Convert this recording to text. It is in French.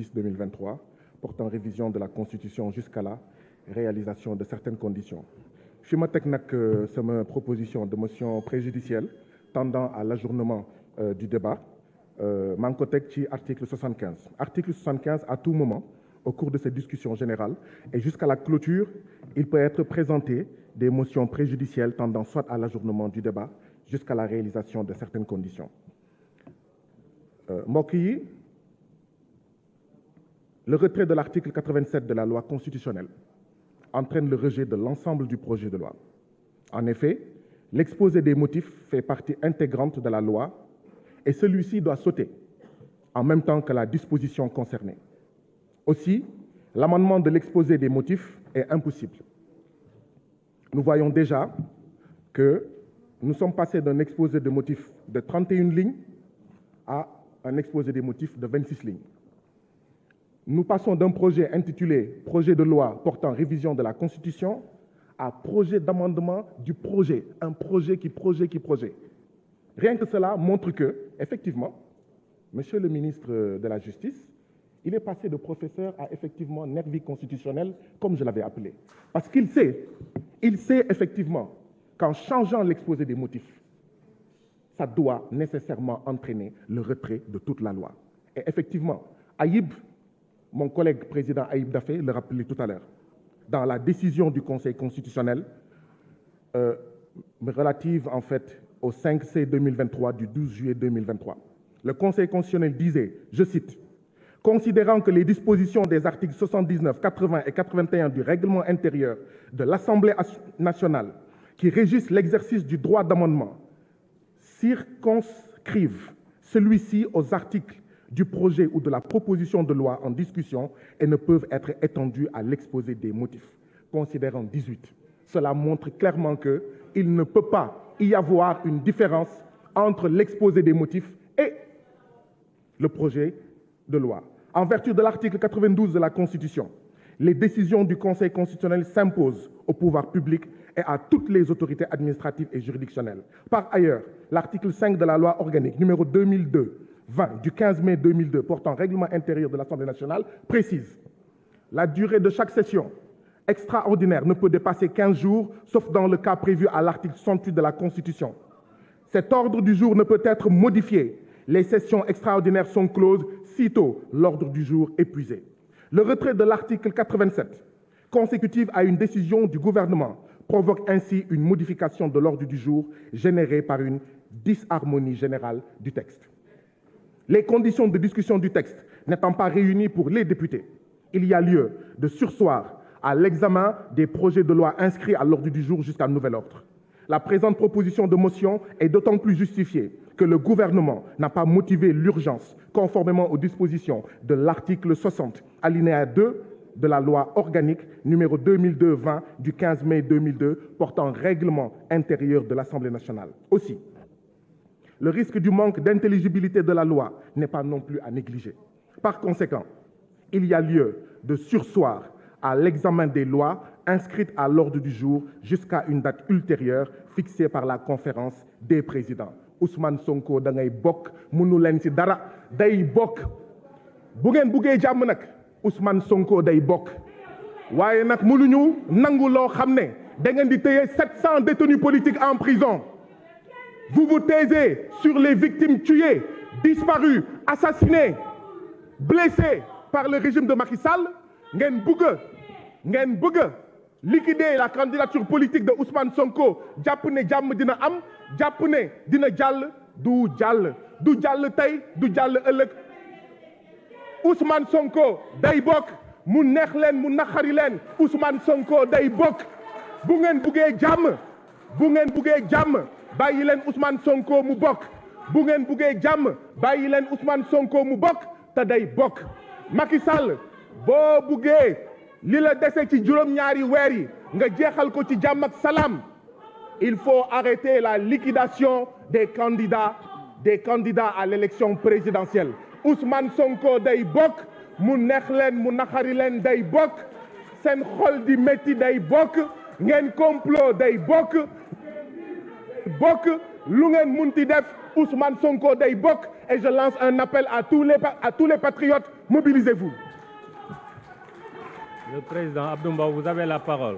10-2023 portant révision de la Constitution jusqu'à la réalisation de certaines conditions. fi ma teg nag sama proposition de motion préjudicielle tendant à l'ajournement du débat maa ngi ko teg ci article 75. Article 75, à tout moment, au cours de cette discussion générale et jusqu'à la clôture, il peut être présenté des motions préjudicielles tendant soit à l'ajournement du débat jusqu'à la réalisation de certaines conditions. Mbokk yi, le retrait de l'article 87 de la loi constitutionnelle entraîne le rejet de l'ensemble du projet de loi. En effet, l'exposé des motifs fait partie intégrante de la loi et celui-ci doit sauter en même temps que la disposition concernée. Aussi, l'amendement de l'exposé des motifs est impossible. Nous voyons déjà que nous sommes passés d'un exposé de motifs de 31 lignes à un exposé des motifs de 26 lignes. Nous passons d'un projet intitulé « Projet de loi portant révision de la Constitution » à projet d'amendement du projet, un projet qui projet. Rien que cela montre que, effectivement, Monsieur le ministre de la Justice, il est passé de professeur à effectivement nervi constitutionnel, comme je l'avais appelé. Parce qu'il sait effectivement qu'en changeant l'exposé des motifs, ça doit nécessairement entraîner le retrait de toute la loi. Et effectivement, mon collègue président Aïb Dafé le rappelait tout à l'heure, dans la décision du Conseil constitutionnel relative en fait au 5C 2023 du 12 juillet 2023. Le Conseil constitutionnel disait, je cite, « Considérant que les dispositions des articles 79, 80 et 81 du règlement intérieur de l'Assemblée nationale qui régissent l'exercice du droit d'amendement circonscrivent celui-ci aux articles du projet ou de la proposition de loi en discussion et ne peuvent être étendus à l'exposé des motifs. » Considérant 18. Cela montre clairement qu'il ne peut pas y avoir une différence entre l'exposé des motifs et le projet de loi. En vertu de l'article 92 de la Constitution, les décisions du Conseil constitutionnel s'imposent au pouvoir public et à toutes les autorités administratives et juridictionnelles. Par ailleurs, l'article 5 de la loi organique numéro 2002-20 du 15 mai 2002 portant règlement intérieur de l'Assemblée nationale précise « La durée de chaque session extraordinaire ne peut dépasser 15 jours, sauf dans le cas prévu à l'article 68 de la Constitution. Cet ordre du jour ne peut être modifié. Les sessions extraordinaires sont closes sitôt l'ordre du jour épuisé. » Le retrait de l'article 87, consécutif à une décision du gouvernement, provoque ainsi une modification de l'ordre du jour générée par une disharmonie générale du texte. Les conditions de discussion du texte n'étant pas réunies pour les députés, il y a lieu de surseoir à l'examen des projets de loi inscrits à l'ordre du jour jusqu'à nouvel ordre. La présente proposition de motion est d'autant plus justifiée que le gouvernement n'a pas motivé l'urgence conformément aux dispositions de l'article 60, alinéa 2 de la loi organique numéro 2002-20 du 15 mai 2002 portant règlement intérieur de l'Assemblée nationale. Aussi, le risque du manque d'intelligibilité de la loi n'est pas non plus à négliger. Par conséquent, il y a lieu de surseoir à l'examen des lois inscrites à l'ordre du jour jusqu'à une date ultérieure fixée par la conférence des présidents. Ousmane Sonko da ngay bokk mënu leen ci dara day bokk bu ngeen buggee jàmm nag Ousmane Sonko day bokk waaye nag mënuñu nangu loo xam ne da ngeen di téye 700 détenus politiques en prison. Vous vous taisez sur les victimes tuées, disparues, assassinées, blessées par le régime de Macky Sall. ngeen bëgg liquider la candidature politique de Ousmane Sonko jàpp ne jàmm dina am jàpp ne dina jàll du jàll tey du jàll ëllëg. Ousmane Sonko day bokk mu neex leen mu naqari leen Ousmane Sonko day bokk bu ngeen buggee jàmm bàyyi leen Ousmane Sonko mu bokk bu ngeen buggee jàmm bàyyi leen Ousmane Sonko mu bokk te day bokk. Macky Sall boo buggee li la dese ci juróom-ñaari weer yi nga jeexal ko ci jàmm ak salaam, il faut arrêter la liquidation des candidats à l'élection présidentielle. Ousmane Sonko day bokk mu neex leen mu naqari leen day bokk seen xol di métti day bokk ngeen complot day bokk lu ngeen munti def Ousmane Sonko day bokk. Et je lance un appel à tous les patriotes Mobilisez-vous. Le président Abdou Mbow, vous avez la parole.